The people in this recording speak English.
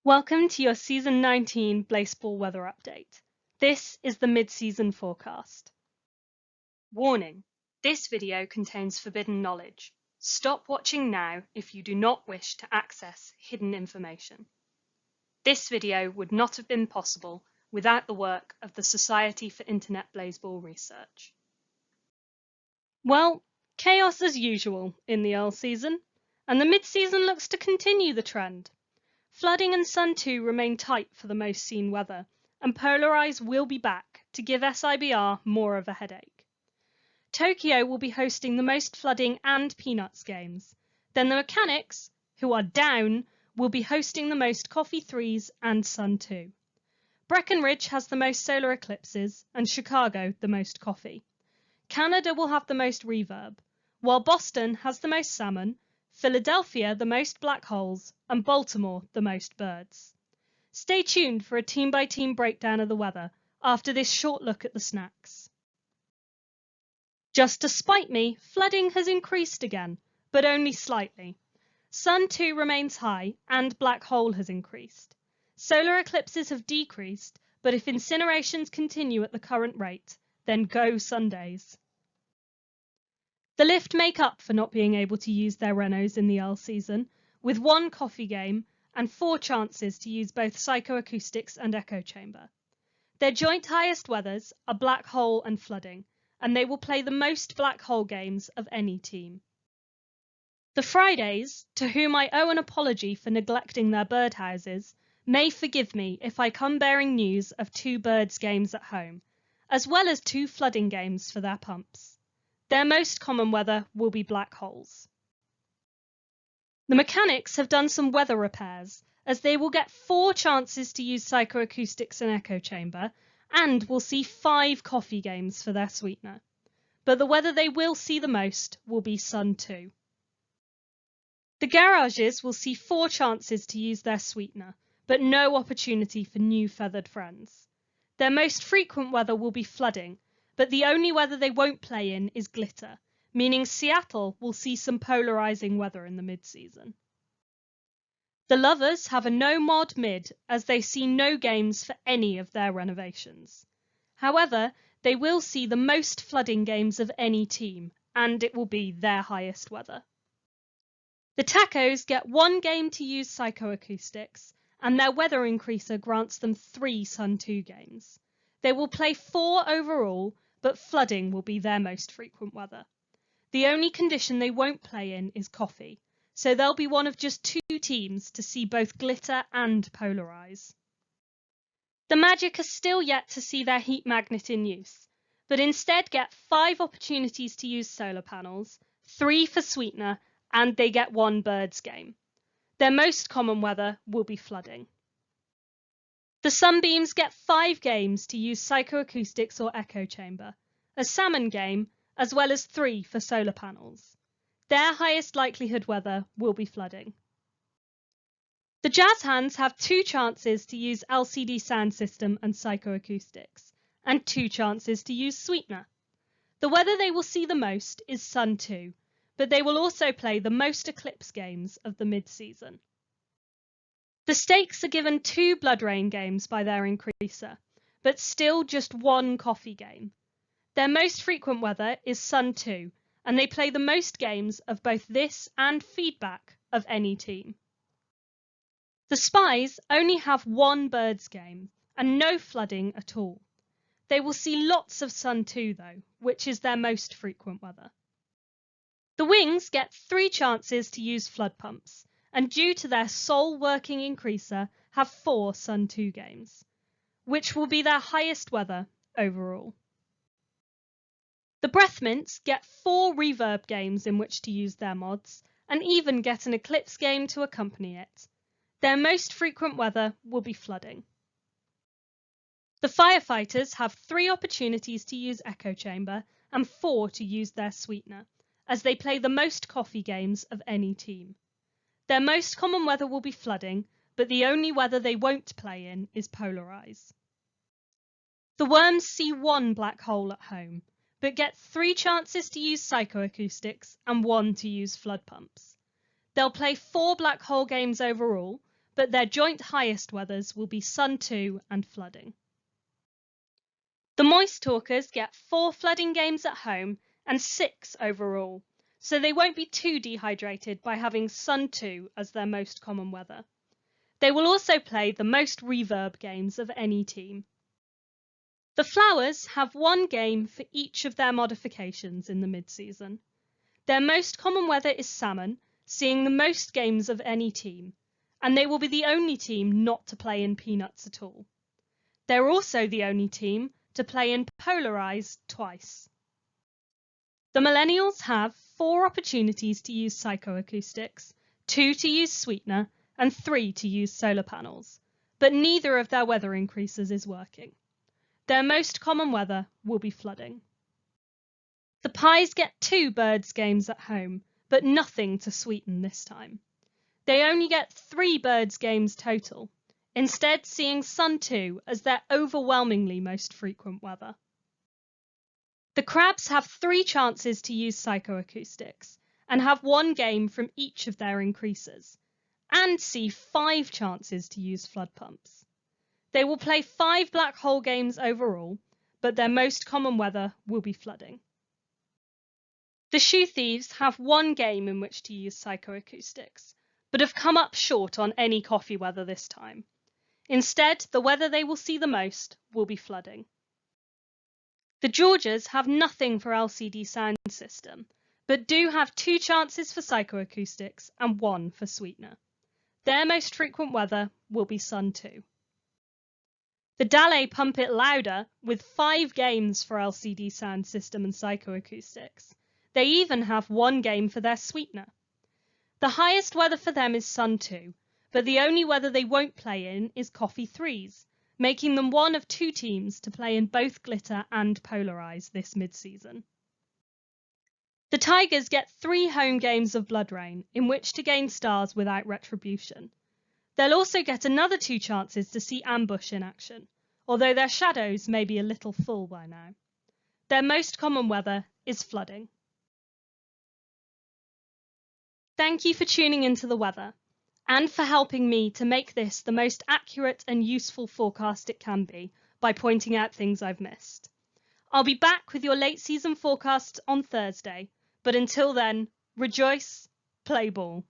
Welcome to your Season 19 Blaseball weather update. This is the mid-season forecast. Warning: this video contains forbidden knowledge. Stop watching now if you do not wish to access hidden information. This video would not have been possible without the work of the Society for Internet Blaseball Research. Well, chaos as usual in the early season, and the mid-season looks to continue the trend. Flooding and Sun 2 remain tight for the most seen weather, and Polarize will be back to give SIBR more of a headache. Tokyo will be hosting the most flooding and Peanuts games. Then the Mechanics, who are down, will be hosting the most Coffee 3s and Sun 2. Breckenridge has the most solar eclipses, and Chicago the most coffee. Canada will have the most reverb, while Boston has the most salmon, Philadelphia the most black holes, and Baltimore the most birds. Stay tuned for a team-by-team breakdown of the weather after this short look at the snacks. Just to spite me, flooding has increased again, but only slightly. Sun 2 remains high, and black hole has increased. Solar eclipses have decreased, but if incinerations continue at the current rate, then go Sundays. The Lift make up for not being able to use their renos in the early season, with 1 coffee game and 4 chances to use both psychoacoustics and echo chamber. Their joint highest weathers are black hole and flooding, and they will play the most black hole games of any team. The Fridays, to whom I owe an apology for neglecting their birdhouses, may forgive me if I come bearing news of 2 birds games at home, as well as 2 flooding games for their pumps. Their most common weather will be black holes. The Mechanics have done some weather repairs, as they will get 4 chances to use psychoacoustics and echo chamber, and will see 5 coffee games for their sweetener. But the weather they will see the most will be Sun 2. The Garages will see 4 chances to use their sweetener, but no opportunity for new feathered friends. Their most frequent weather will be flooding, but the only weather they won't play in is glitter, meaning Seattle will see some polarizing weather in the mid-season. The Lovers have a no-mod mid, as they see no games for any of their renovations. However, they will see the most flooding games of any team, and it will be their highest weather. The Tacos get 1 game to use psychoacoustics, and their weather increaser grants them 3 Sun 2 games. They will play 4 overall, but flooding will be their most frequent weather. The only condition they won't play in is coffee, so they'll be one of just 2 teams to see both glitter and polarize. The Magic are still yet to see their heat magnet in use, but instead get 5 opportunities to use solar panels, 3 for sweetener, and they get 1 birds game. Their most common weather will be flooding. The Sunbeams get 5 games to use psychoacoustics or echo chamber, a salmon game, as well as 3 for solar panels. Their highest likelihood weather will be flooding. The Jazz Hands have 2 chances to use LCD sound system and psychoacoustics, and 2 chances to use sweetener. The weather they will see the most is Sun 2, but they will also play the most eclipse games of the mid-season. The Stakes are given 2 Blood Rain games by their increaser, but still just 1 coffee game. Their most frequent weather is Sun 2, and they play the most games of both this and feedback of any team. The Spies only have 1 birds game, and no flooding at all. They will see lots of Sun 2 though, which is their most frequent weather. The Wings get 3 chances to use flood pumps, and due to their sole working increaser, have 4 Sun 2 games, which will be their highest weather overall. The Breath Mints get 4 reverb games in which to use their mods, and even get an eclipse game to accompany it. Their most frequent weather will be flooding. The Firefighters have 3 opportunities to use echo chamber, and 4 to use their sweetener, as they play the most coffee games of any team. Their most common weather will be flooding, but the only weather they won't play in is polarize. The Worms see 1 black hole at home, but get 3 chances to use psychoacoustics and 1 to use flood pumps. They'll play 4 black hole games overall, but their joint highest weathers will be Sun 2 and flooding. The Moist Talkers get 4 flooding games at home and 6 overall, so they won't be too dehydrated by having Sun 2 as their most common weather. They will also play the most reverb games of any team. The Flowers have 1 game for each of their modifications in the mid-season. Their most common weather is Salmon, seeing the most games of any team, and they will be the only team not to play in Peanuts at all. They're also the only team to play in Polarized twice. The Millennials have 4 opportunities to use psychoacoustics, 2 to use Sweetener, and 3 to use solar panels, but neither of their weather increases is working. Their most common weather will be flooding. The Pies get 2 Birds games at home, but nothing to sweeten this time. They only get 3 Birds games total, instead seeing Sun 2 as their overwhelmingly most frequent weather. The Crabs have 3 chances to use psychoacoustics, and have 1 game from each of their increases, and see 5 chances to use flood pumps. They will play 5 black hole games overall, but their most common weather will be flooding. The Shoe Thieves have 1 game in which to use psychoacoustics, but have come up short on any coffee weather this time. Instead, the weather they will see the most will be flooding. The Georges have nothing for LCD sound system, but do have 2 chances for psychoacoustics and 1 for Sweetener. Their most frequent weather will be Sun 2. The Dalles pump it louder with 5 games for LCD sound system and psychoacoustics. They even have 1 game for their Sweetener. The highest weather for them is Sun 2, but the only weather they won't play in is Coffee 3s, making them one of 2 teams to play in both Glitter and Polarize this mid-season. The Tigers get 3 home games of Blood Rain in which to gain stars without retribution. They'll also get another 2 chances to see Ambush in action, although their shadows may be a little full by now. Their most common weather is flooding. Thank you for tuning into the weather, and for helping me to make this the most accurate and useful forecast it can be by pointing out things I've missed. I'll be back with your late season forecast on Thursday, but until then, rejoice, play ball.